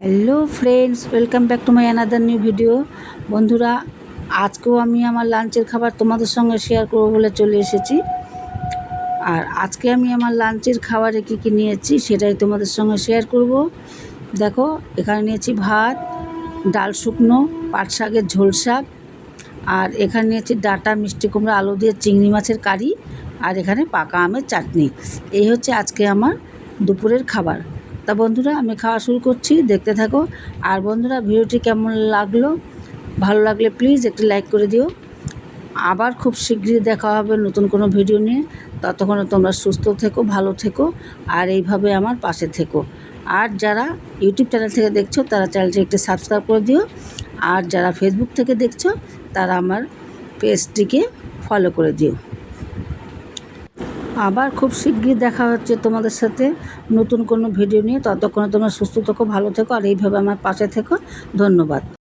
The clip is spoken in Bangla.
Hello friends, welcome back to my another new video. বন্ধুরা, আজকেও আমি আমার লাঞ্চের খাবার তোমাদের সঙ্গে শেয়ার করবো বলে চলে এসেছি। আর আজকে আমি আমার লাঞ্চের খাবারে কী কী নিয়েছি সেটাই তোমাদের সঙ্গে শেয়ার করব। দেখো, এখানে নিয়েছি ভাত, ডাল শুকনো, পাট শাকের ঝোল শাক, আর এখানে নিয়েছি ডাঁটা, মিষ্টি কুমড়া, আলু দিয়ে চিংড়ি মাছের কারি, আর এখানে পাকা আমের চাটনি। এই হচ্ছে আজকে আমার দুপুরের খাবার। তা বন্ধুরা, আমি খাওয়া শুরু করছি, দেখতে থাকো। আর বন্ধুরা, ভিডিওটি কেমন লাগলো, ভালো লাগলে প্লিজ একটি লাইক করে দিও। আবার খুব শীঘ্রই দেখা হবে নতুন কোনো ভিডিও নিয়ে। ততক্ষণে তোমরা সুস্থ থেকো, ভালো থেকো, আর এইভাবে আমার পাশে থেকো। আর যারা ইউটিউব চ্যানেল থেকে দেখছো তারা চ্যানেলটি একটু সাবস্ক্রাইব করে দিও। আর যারা ফেসবুক থেকে দেখছো তারা আমার পেজটিকে ফলো করে দিও। আবার খুব শীঘ্রই দেখা হচ্ছে তোমাদের সাথে নতুন কোনো ভিডিও নিয়ে। ততক্ষণে তোমরা সুস্থ থেকো, ভালো থেকো, আর এইভাবে আমার পাশে থেকো। ধন্যবাদ।